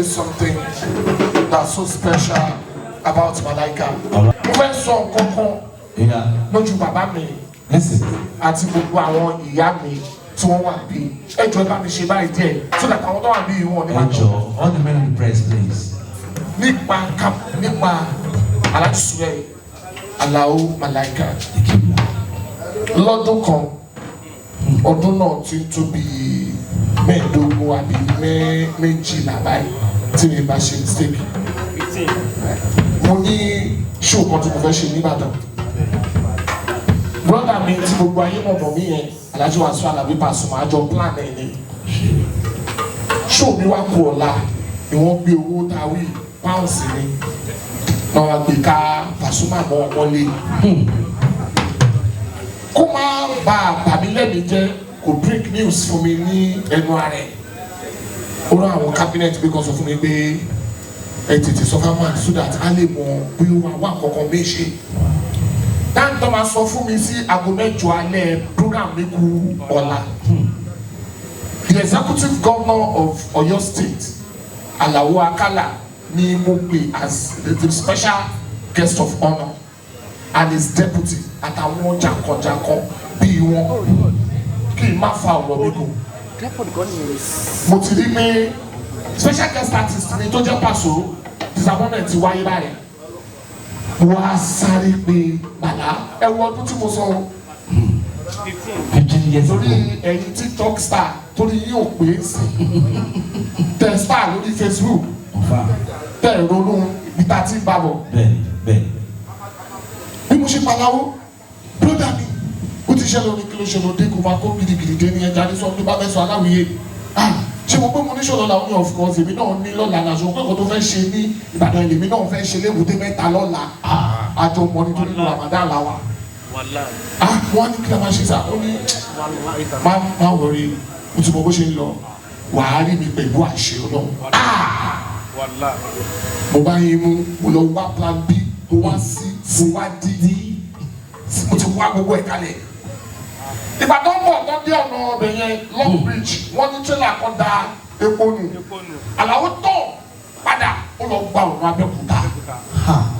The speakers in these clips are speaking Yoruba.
Something that's so special about Malaika. Mo fẹ́ sọ nǹkan lójú bàbá mi àti gbogbo àwọn ìyá mi tí wọ́n wà bí. Ẹ jọ̀ọ́ bá mi ṣe báyìí díẹ̀ so that àwọn tó wà bí wọn ní máa jọ. All the men in the press, please. Nípa Alhaji Sule Alao Malaika. Lọ́dún kan ọdún náà ti tó bí mẹ́ẹ̀ẹ́dógún àbí méjìlá báyìí tí mi bá ṣe mistake. Mo ní show kan tí mo fẹ́ ṣe nìbàdàn. Brother mi tí gbogbo ayé mọ̀ mí yẹn Alhaji Wasiu Alabi Pasuma àjọ plan ẹ̀ ni. Show mi wá kú ọ̀la ni wọ́n gbé owó táwí pounds ni. Náà wá gbé ká Pasuma mọ́ ọmọlé. Kó má bà mí lẹ́mìí jẹ́ kò break news fún mi ní ẹnu ara ẹ̀. Ó rán àwọn cabinet bí kan sọ fún mi pé ẹ tètè sọ fún man so that a lè mọ bí ó wà kankan méṣe. Dáńtọ́ máa sọ fún mi sí aago 8 alẹ́ program mi kú ọ̀la. The executive governor of Oyo State, Alao Akala, ni mo pè as the special guest of honour and his deputy àtàwọn jàǹkànjàǹkàn bíi wọn kí n má fa ọ̀rọ̀ mi kù. Mo ti rí pé special guest artist ni tó jẹ́ Paso disappointment ti wáyé báyìí. Wọ́n á sáré pé bàbá ẹ wo ọdún tí mo sọ o. Torí ẹ̀yin TikTok star torí yín ò pé sí. Tẹ star lórí Facebook. Tẹ ronú ibi tá a ti ń bá bọ̀. Bí mo ṣe paláwo, broda mi, ó ti ṣẹlẹ̀ oní kí ló ṣe lóde kó máa kó gidigidi dé ní ẹja ní sọ ní bá fẹ́ sọ aláwìyé. Ṣé mo pé mo ní ṣọlọ làwọn ní of course èmi náà ní lọ́la náà ṣùgbọ́n pẹ́kọ̀ọ́ tó fẹ́ ṣe ní Ìbàdàn èmi náà fẹ́ ṣe léwùdé mẹ́ta lọ́la. Àjọ mọ́ nítorí ní Ramadan làwà. Wọ́n ní kí la máa ṣe sá, ó ní má wọrí mo ti mọ bó ṣe ń lọ wàá rí mi pẹ̀lú àṣẹ Ọlọ́run. Mo bá yín mú mo lọ wá plan B mo wá sí mo wá D mo ti wá gbogbo ẹ̀ kalẹ̀. Ìbàdàn bọ̀ tó dé ọ̀nà ọbẹ̀ yẹn Long Bridge wọ́n ní tírélà kan da epo nù. Àlàó tọ̀ padà ó lọ gba ọ̀nà Abẹ́òkúta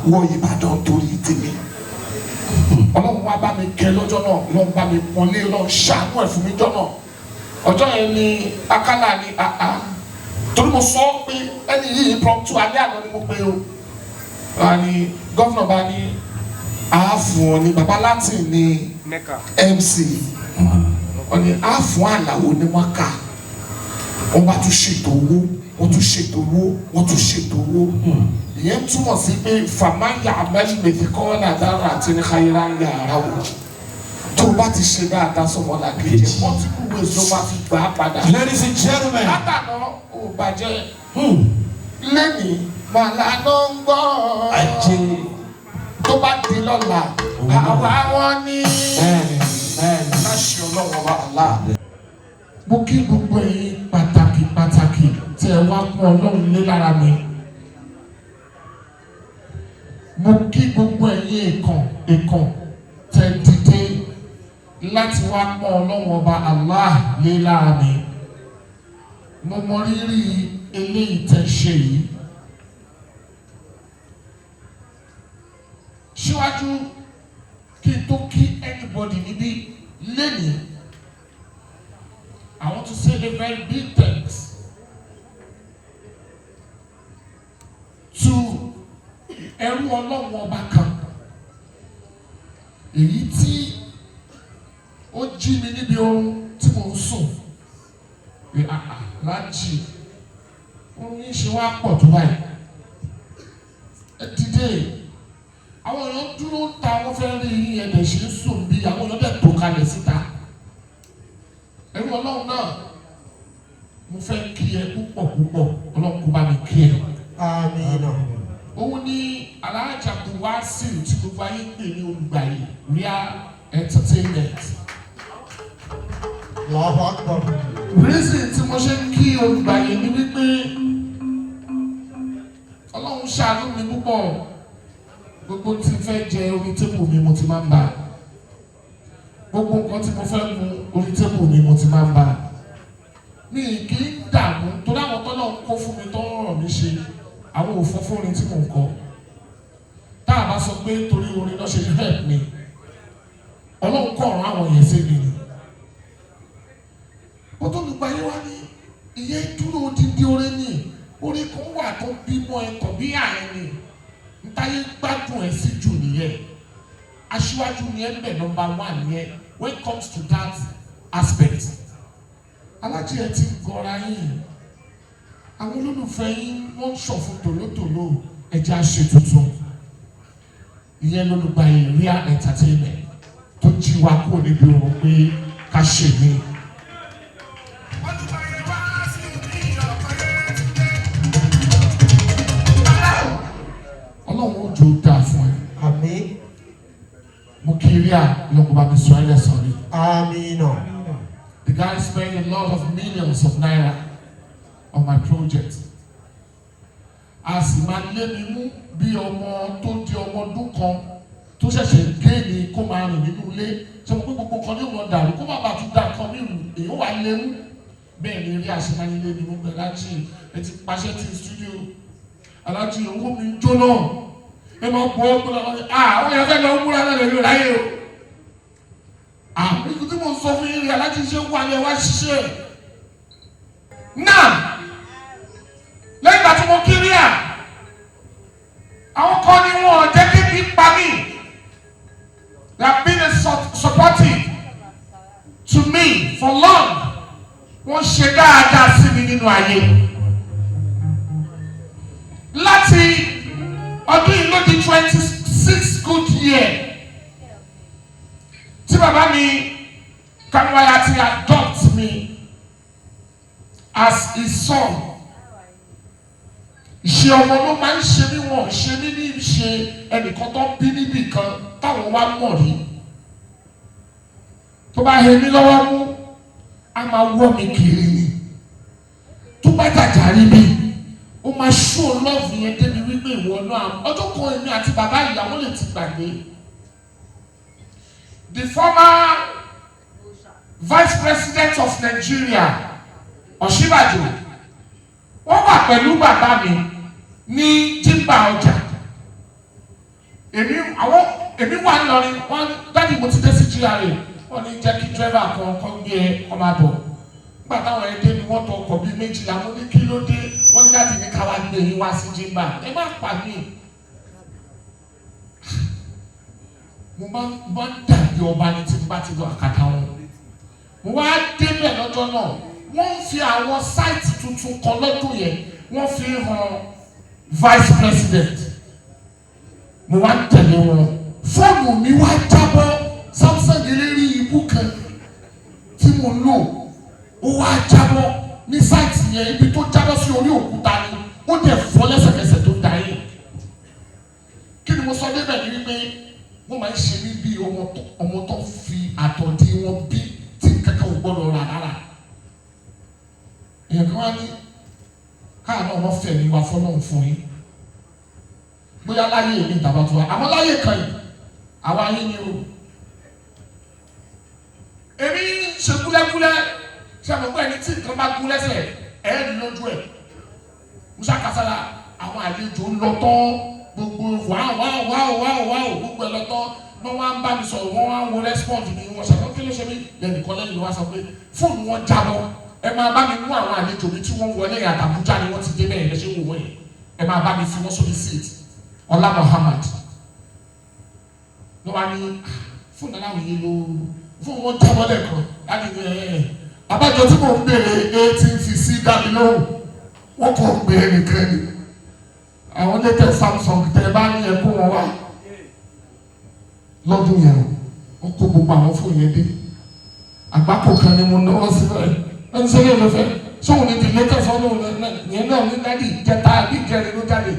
wọ Ìbàdàn torí tèmi. Ọlọ́run wá bá mi kẹ́ lọ́jọ́ náà Ọlọ́run bá mi pọ́nlé Ọlọ́run ṣàánú ẹ̀ fún mi jọ́ náà. Ọjọ́ yẹn ni Akálà ni torí mo sọ pé ẹni yìí impromptu alẹ́ àná ni mo pe o. Ni gọ́fúnà bá ní àáfùn ọ ní baba Latin ní MC ọ ní àáfùn Àlàó ní Mákà wọ́n bá tún ṣètò owó wọ́n tún ṣètò owó wọ́n tún ṣètò owó ìyẹn túmọ̀ sí pé fàmáyà abẹ́lẹ́mẹ̀tì kọ́ làdára àti ní káyọ̀rá ń yà ara wò tó bá ti ṣe dáadáa sọmọ làkejì wọ́n ti kú wèé tó bá ti gbà á padà. Ladies and gentlemen. látàná ò bàjẹ́ lẹ́nìí màlánà ń gbọ́ Ajé. tó bá di lọ́la àwa wọn ní láṣẹ Ọlọ́run wa àlá. Mo kí gbogbo ẹ̀yin pàtàkì tí ẹ wá pọ́n Ọlọ́run lé lára mi. Mo kí gbogbo ẹ̀yin èkàn tẹ dìde láti wá pọ́n Ọlọ́run ọba Allah lé lára mi. Mo mọ rírì eléyìí tẹ ṣe yìí. Síwájú kí n tó kí anybody níbí lẹ́nìí, I want to say a very big thanks to ẹrú Ọlọ́run ọba kan èyí tí ó jí mi níbi oorun tí mo ń sùn pé Lájì oorun yìí ṣe wá pọ̀ tó báyìí ẹ dìde. Àwọn èèyàn dúró ta wọ́n fẹ́ rí ẹ̀dẹ̀ ṣe ń sùn bí àwọn èèyàn dẹ̀ tó kalẹ̀ síta. Ẹrú Ọlọ́run náà mo fẹ́ kí ẹ púpọ̀ Ọlọ́run kó bá mi kí ẹ. Àmín. Òun ni Alhaji Abdulwasiu tí gbogbo ayé pè ní olùgbàyè Real Entertainment. Allahu Akbar. Reason tí mo ṣe ń kí olùgbàyè ni wípé Ọlọ́run ṣàánú mi púpọ̀, gbogbo tí fẹ́ jẹ orí tébù mi mo ti máa ń bá, gbogbo nǹkan tí mo fẹ́ mu orí tébù mi mo ti máa ń bá. Mi kì í dààmú torí àwọn tọ́lọ̀ ń kó fún mi tó ń ràn mí ṣe àwọn òfófó orin tí mò ń kọ. Tá a bá sọ pé torí orin náà ṣe help mi, Ọlọ́run kọ̀ ọ̀rọ̀ àwọn yẹn sí mi ni. Ó tó lùgbà yẹn wá ní ìyẹn dúró odindi orin ni, orin kan wà tó bímọ ẹ̀kọ́ bí àárín ni, ntáyé gbádùn ẹ̀ sí jù nìyẹn. Aṣíwájú ni ẹ̀ ń bẹ̀ number 1 yẹn when it comes to that aspect. Alájí ẹ ti gọra yín, àwọn olólùfẹ́ yín wọ́n ń ṣọ̀fun tòlótòló ẹja ṣe tuntun. Ìyẹn lólùgbà yìí Real Entertainment tó jí wa kúrò níbi òun pé ká ṣe mí. Ọlọ́run ó jò dáa fún ẹ. Àmín. Mo kiri à lọ́kùnrin bá mi sọ ẹ́ lẹ́sàn-án rí. Àmín náà. The guy spent a lot of millions of naira on my project. A sì máa lé mi mú bí ọmọ tó di ọmọ ọdún kan tó ṣẹ̀ṣẹ̀ géènì kó máa rìn nínú ilé. Ṣé mo pé gbogbo kan ní ìwọ̀n dàrú kó má bàa tún dà kan mí rù èyí wà lé mú. Bẹ́ẹ̀ ni eré àṣemáyé lé mi mú pẹ̀lú Alájí ẹ ti pàṣẹ ti studio. Alájí owó mi ń jóná. Ẹ máa bọ́ ọ́ pẹ̀lú àwọn àwọn yẹn fẹ́ lọ múra náà lè ráyè o. Ikú tí mo sọ fún yín rí Alájí ṣe ń wà ní ẹwà ṣiṣẹ́. Náà lẹ́yìn ìgbà tí mo kiri à, àwọn kan ní wọn jẹ́ kí kí pa mí. They have been supportive to me for long. Wọ́n ṣe dáadáa sí mi nínú ayé. Láti ọdún yìí ló di 26 good year. Tí bàbá mi Kamiwaya ti adopt me as his son. Ìṣe ọmọ ló máa ń ṣe mí, wọn ṣe mí ní ìṣe ẹnìkan tó bí níbì kan táwọn wá mọ̀ rí. Tó bá he mí lọ́wọ́ mú, a máa wọ́ mi kiri ni. Tó bá jàjà rí mi, ó máa show love yẹn débi wípé ìwọ náà. Ọjọ́ kan èmi àti bàbá ìyàwó lè ti gbàgbé. The former Vice President of Nigeria, Ọ̀ṣínbàjò, wọ́n wà pẹ̀lú bàbá mi ní Jimba ọjà. Èmi wà lọrin, wọ́n dáàdi mo ti dé sí GRA, wọ́n ní jẹ́ kí dírẹ́fà kan gbé ẹ ọmọ àbọ̀. Nígbà táwọn ẹdẹ ni wọ́n tọ ọkọ̀ bíi 12, mo ní kí ló dé, wọ́n ní dáàdi ní káwá gbé yín wá sí Jimba. Ẹ má pa mí. Mo máa ń dàbí ọba ní tí mo bá ti lọ àkàtà wọn. Mo wá débẹ̀ lọ́jọ́ náà, wọ́n fi àwọn sáìtì tuntun kan lọ́dún yẹn, wọ́n fi hàn Vice President. Mo wá tẹ̀lé wọn. Fóònù mi wá jábọ́, Samsung eléyìí ibú kan tí mo ń lò, ó wá jábọ́ ní sáìtì yẹn, ibi tó jábọ́ sí orí òkúta ni, ó dẹ̀ fọ́ lẹ́sẹ̀kẹsẹ̀ tó dá yẹn. Kí ni mo sọ débẹ̀ ni wípé wọ́n máa ń ṣe mí bí ọmọ tó fi àtọ̀dí wọn bí tí kankan ò gbọ́dọ̀ rà rárá. Èèyàn kan wá ní káà náà wọ́n fẹ̀ mí wá fọ́lọ́run fún yín. Bóyá láyé mi ìtàbá tó wá, àmọ́ láyé kan yìí, àwa yín ni o. Èmi ṣe kúlẹ́kúlẹ́, ṣe àmọ́ pé ẹni tí nǹkan bá kú lẹ́sẹ̀ ẹ̀ẹ́dì lójú ẹ̀. Musa Kasala, àwọn àlejò ń lọ tán, gbogbo wáò gbogbo ẹ̀ lọ tán. Wọ́n wá ń bá mi sọ̀rọ̀, wọ́n wá ń wo response mi, wọ́n sọ pé kí ló ṣe mí? Lẹ́nìkan lẹ́yìn ló wá sọ pé fóònù wọn jábọ́. Ẹ máa bá mi mú àwọn àlejò mi tí wọ́n wọlé àtàbújá ni wọ́n ti dé bẹ́ẹ̀ lẹ́sẹ̀ wò wọ́n yẹn. Ẹ máa bá mi fi wọ́n sórí seat. Ọlá Muhammad ló wá ní fóònù aláwọ̀ yìí ló fóònù wọn jábọ́ lẹ́ẹ̀kan láti ní abájọ tí mò ń bèrè 18 fi sí dábì lóhùn wọ́n kò gbé ẹnìkan ni. Àwọn létẹ̀ Samsung tẹ bá ní ẹkú wọn wá lọ́dún yẹn wọ́n kó gbogbo àwọn fóònù yẹn dé. Àgbákò kan ni mo náwó sílẹ̀ ẹni sẹ́yìn ló fẹ́ sóhun ní ti létẹ̀ fọ́nù yẹn náà ní láti ìjẹta àbí ìjẹrin ló jáde.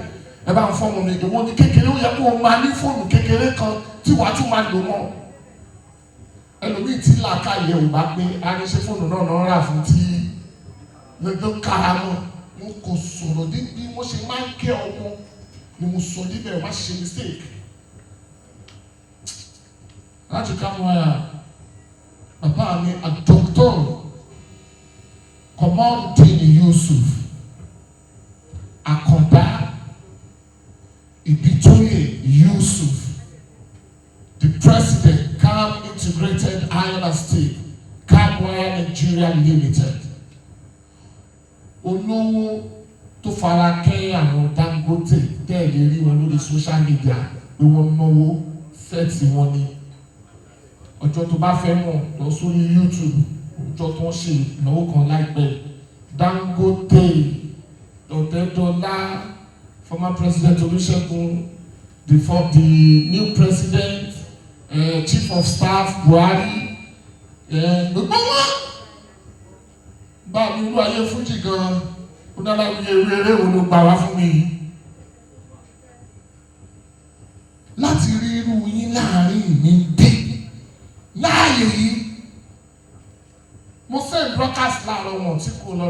Ẹ bá ń fọ́ọ̀mù mi ìdòwò ní kékeré ó yẹ kó o máa ní fóònù kékeré kan tí wàá tún máa lò mọ́. Ẹlòmíì tí làákà yẹ ò bá pé a ní ṣe fóònù náà rà fún tí lọ́jọ́ karamọ́ mo kò sọ̀rọ̀ dé bí wọ́n ṣe máa ń kẹ́ ọmọ ni mo sọ níbẹ̀ má ṣe mistake. láti ká mọ́ ẹ̀ bàbá mi Dr. Komorudeen Yusuf Akanda Ibitoye Yusuf, the president, CAM Integrated Iron and Steel, Camwire Nigeria Limited. Olówó tó fara kẹ́ àwọn Dangote bẹ́ẹ̀ lè rí wọn lórí social media pé wọ́n náwó fẹ́ẹ̀tì wọn ni. Ọjọ́ tó bá fẹ́ mọ̀ lọ sórí YouTube, ọjọ́ tó ń ṣe ìnáwó kan láìpẹ́. Dangote, Ọ̀tẹ́dọ́lá, former President Olusegun, the new president, chief of staff Buhari, gbogbo wọn bá mi irú ayé fújì gan ó dára wí eré wo ló gbà wá fún mi láti rí irú yín láàrin mi dé láàyè yìí. Mo send broadcast láàárọ̀ wọn tí kò lọ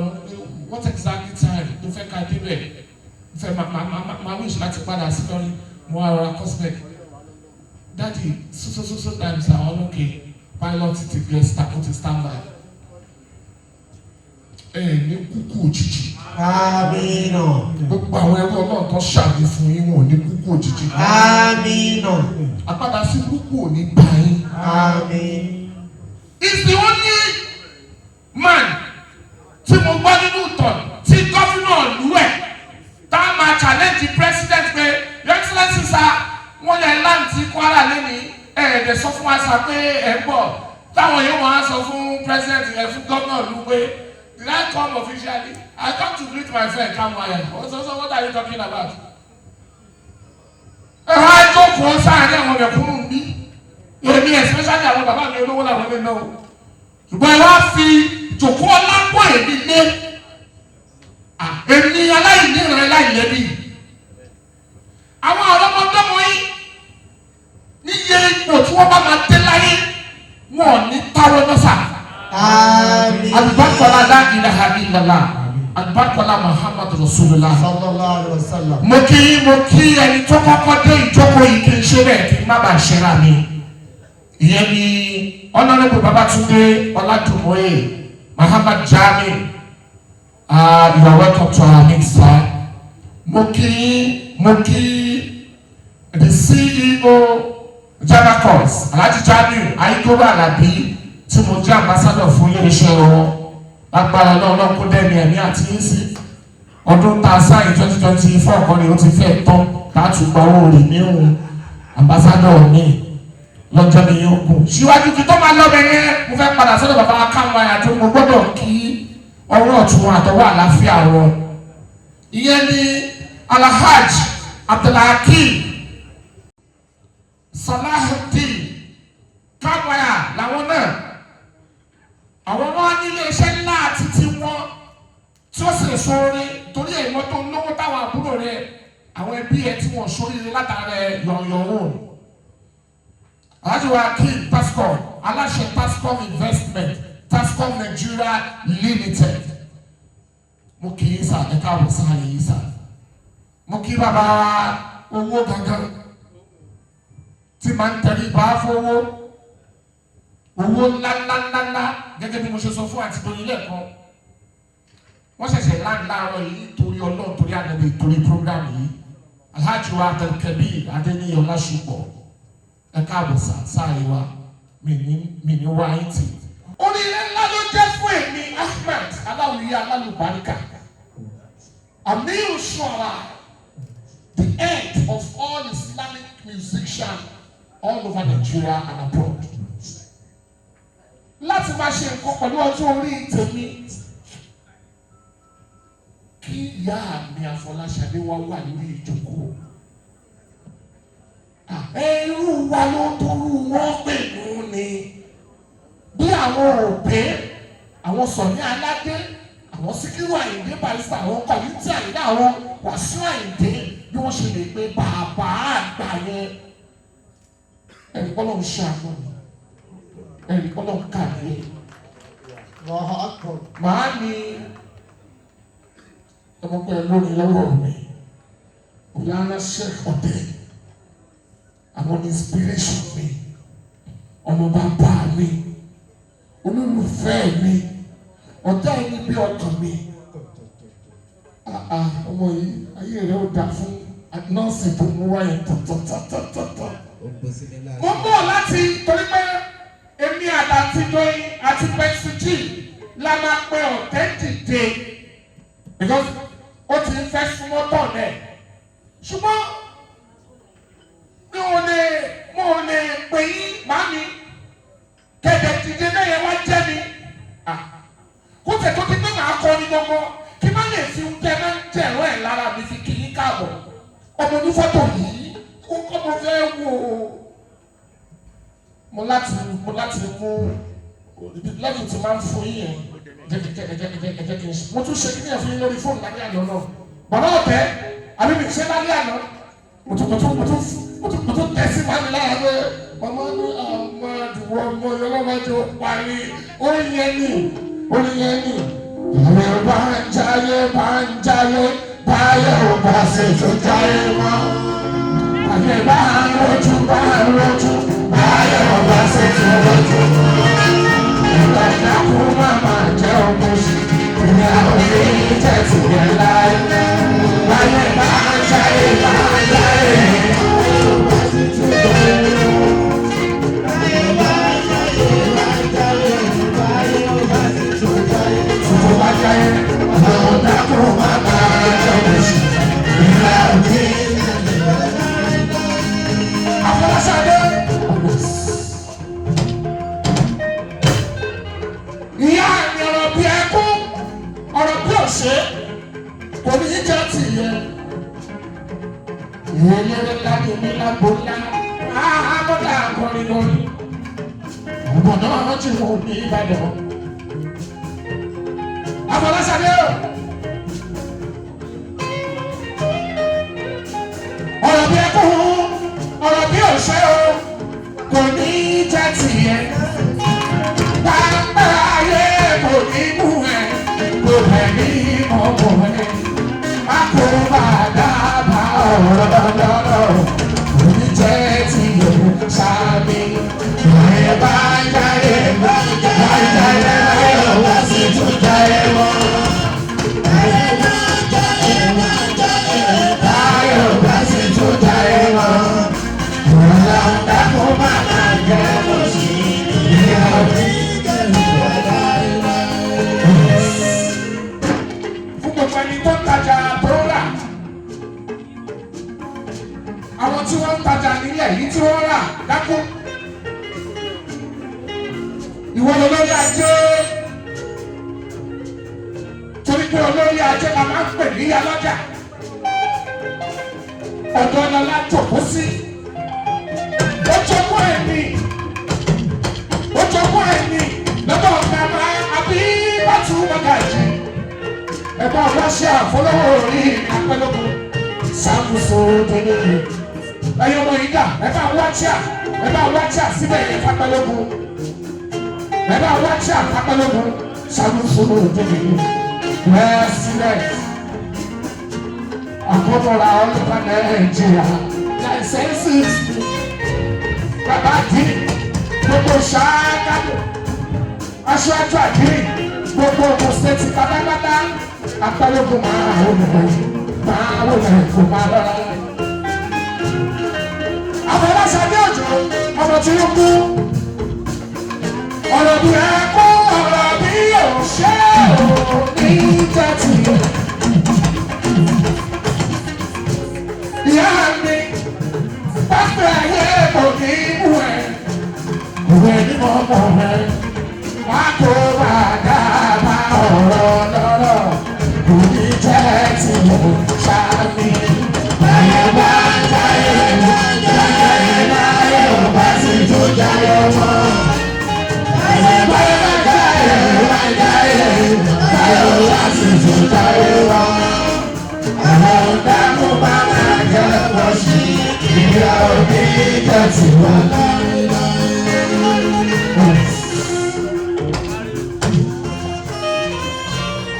what exactly time ló fẹ́ ká débẹ̀ fẹ́ máa wish láti padà sí lórí mo ara cosmic daddy so times àwọn olókè pilot ti gbé standby ní kúkú òjijì. Àmín. Gbogbo àwọn ẹgbẹ́ ọlọ́run tó ṣàbí fún yín wọn ní kúkú òjijì. Àmín. Àpadà sí kúkú ò ní bá yín. Àmín. Is the only man tí mo gbọ́ nínú ìtàn tí gọ́fúnà ìlú ẹ̀ tá a máa challenge the president pé your excellency sir wọ́n yẹ láǹtí Kwara lẹ́ni ẹ̀ẹ́dẹ̀ sọ fún wa sá pé ẹ̀ ń bọ̀ táwọn yóò máa sọ fún president ẹ̀ fún gómìnà ìlú pé did I come officially? I come to greet my friend Kamwaya. So what are you talking about? Ẹ wá jókòó sáàárín àwọn mẹ̀kúnnù bí èmi especially àwọn bàbá mi olówó làwọn mi náà ṣùgbọ́n ẹ wá fi jòkó ọlápọ̀ èmi lé èmi aláìní ìrìn láìlẹ́bí àwọn ọ̀rọ̀mọdọ́mọ yìí níye ipò tí wọ́n bá máa dé láyé wọn ò ní táwọn náà sà. Alibarikala la ilaha illallah alibarikala Muhammad Rasulullah Sallallahu alaihi wasallam. mo kí ẹni tó kọ́kọ́ dé ìjókòó yìí kí n ṣe bẹ́ẹ̀ kí n má bàa ṣe ra mi ìyẹn ni Honorable Babatunde Oladumoye Muhammad Jami you are welcome to our meeting sir. Mo kí the CEO Jabacos Alhaji Jamiu Ayikoba Alabi tí mo jẹ́ ambassador fún iléeṣẹ́ wọn lágbára ọlọ́run kó dẹ́mi ẹ̀mí àti yín sí ọdún tá a sáyìn 2024 kan ni ó ti fẹ́ tán láti gba owó rẹ̀ níhùn ambassador mi lọ́jọ́ mi yóò kù. Síwájú kí tó máa lọ́bẹ̀ yẹn mo fẹ́ padà sọ́dọ̀ bàbá Kamwaya tó mo gbọ́dọ̀ kí ọwọ́ ọ̀tún àtọwọ́ àlàáfíà wọn. Ìyẹn ni Alhaji Abdulhakeem Salahuddin Kamwaya làwọn náà àwọn wọn ní iléeṣẹ́ ńlá àti tiwọn tí ó sì sóore torí èèmọ tó ń lówó táwọn àbúrò rẹ̀ àwọn ẹbí ẹ tí wọn sóríire látara yọ̀nyọ̀wò alájọwà Akeem Tascom aláṣẹ Tascom Investment Tascom Nigeria Limited mo kì í sà ẹ̀ka àwòsàn àyè yìí sà mo kí bàbá owó gangan tí máa ń tẹ̀lé bá fowó owó ńláńláńláńlá gẹ́gẹ́ bí mo ṣe sọ fún àti torí lẹ́ẹ̀kan wọ́n ṣẹ̀ṣẹ̀ láàárọ̀ yìí torí ọlọ́run torí àdàbí torí program yìí Alhaji wa Abdulkabir Adeniyi Ọlásùpọ̀ ẹ̀ka àbọ̀sà sáàyè wa mi ní wá yín tì. Oríire ńlá ló jẹ́ fún èmi Ahmed aláwìyé alálùbáríkà Amir Shuara the head of all Islamic musicians all over Nigeria and abroad. Láti máa ṣe nǹkan pẹ̀lú ọjọ́ orí tèmi kí ìyá mi Afọláṣadé wá wà lórí ìjókòó. Irú wa ló torú wọn pè mú ni bí àwọn òbí àwọn Sọ̀ní Aládé àwọn Síkírù Àyìndé Barrister àwọn Kọ̀lìtì Àyìndé àwọn Wàsíù Àyìndé bí wọ́n ṣe lè pe bàbá àgbà yẹn ẹ̀rí kọ́lọ́ ń ṣe àgbọ̀ ni ẹ̀rí kọ́lọ́ ń kà ní. Màá ní ọmọkùnrin lórí lọ́wọ́ mi Ọlọ́run Sheikh ọ̀tẹ̀ àwọn inspiration mi ọmọ bàbá mi olólùfẹ́ mi ọ̀tá ẹni bí ọkàn mi ọmọ yìí ayé rẹ̀ ó dà fún nọ́ọ̀sì tó mú wáyé tọ̀tọ̀tọ̀tọ̀tọ̀. mo bọ̀ láti torí pé èmi àti Doyin àti Pẹ́sìtì la máa pe ọ̀tẹ̀ dìde because ó ti ń fẹ́ súnmọ́ tọ̀ náà ṣùgbọ́n mo ò lè pè yín màmí kẹ̀dẹ̀ dìde náà yẹn wá jẹ́ mi kó tẹ̀ tó ti pé màá kọ́ ni gbogbo kí má lè fi ń tẹ́ máa ń tẹ̀rọ ẹ̀ lára mi fi kì í káàbọ̀ ọmọ onífọ́tò yìí kó kọ́ mo fẹ́ wò ó mo láti mú lẹ́yìn tí máa ń fún yín yẹn jẹ́ kí n ṣe mo tún ṣe kí ní ẹ̀fún yín lórí fóònù lálẹ́ àná náà bọ̀dọ̀ ọ̀tẹ́ àbí mi ṣe lálẹ́ àná mo tún tẹ̀sí máa ń lára pé màmá ní àwọn àdúgbò ọmọ yọlọ́wọ́dé parí orin yẹn ni ìyẹn bá ń jayé báyẹ̀ ò bá ṣe tó jayé mọ́ àyè bá ń rojú báyẹ̀ ò bá ṣe tó rojú ìgbà ìdákú máma jẹ́ òkúṣì ìyá òní tẹ̀sí yẹn láyé báyẹ̀ bá ń jayé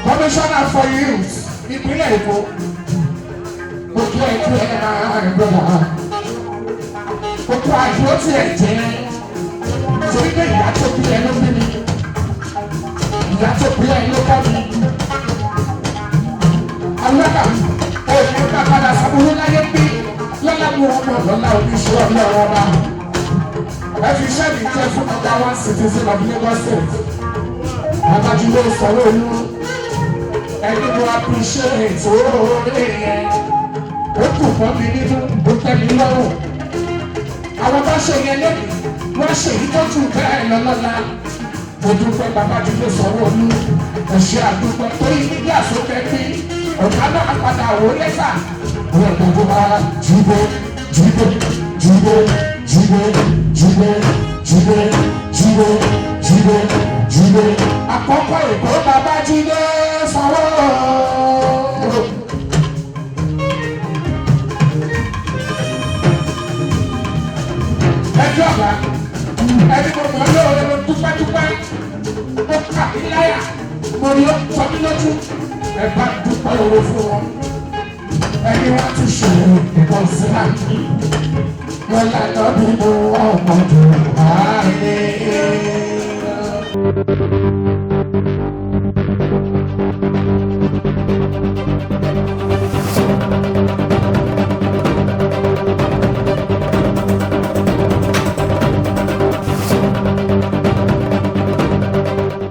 Commissioner for Youth, ìpínlẹ̀ Èkó gbogbo ẹ̀kú ẹ̀ máa ń gbọ́dọ̀ gbogbo àjò tí ẹ̀ jẹ́ torí pé ìyá tó bí ẹ ló bí mi ìyá tó bí ẹ ló kọ́ mi alúwàkà òní ọba padà sábúrú láyé bí lọ́lá mú ọmọ lọ́lá oníṣẹ́ ọlọ́run ọba ẹ fi iṣẹ́ mi jẹ́ fún ọjà one citizen of Lagos State Babájídé Sanwó-Olú ẹni mo appreciate oore yẹn ó kù fún mi nínú ó tẹ́ mi lọ́rùn àwọn bá ṣe yẹn lẹ́nu wọ́n ṣe èyí tó jù bẹ́ẹ̀ lọ́lọ́lá mo dúpẹ́ Babájídé Sanwó-Olú ẹ̀ṣẹ̀ àdúpẹ́ tó yí ní àsopẹ́ bí ọ̀gá náà padà wò lẹ́fà wọ́n gbogbo ara jíde jíde jíde jíde jíde jíde jíde jíde jíde àkọ́kọ́ Èkó Babájídé Sanwó-Olú. ẹjọ́ ọ̀la ẹni mo mọ̀ lóore mo dúpẹ́dúpẹ́ mo kà mí láyà mo ní ó tọ́ mí lójú ẹ bá dúpẹ́ owó fún wọn ẹni wọ́n ti ṣòro ìbọn sí láti wọ́n lànà bí mo ọmọdé àárẹ̀.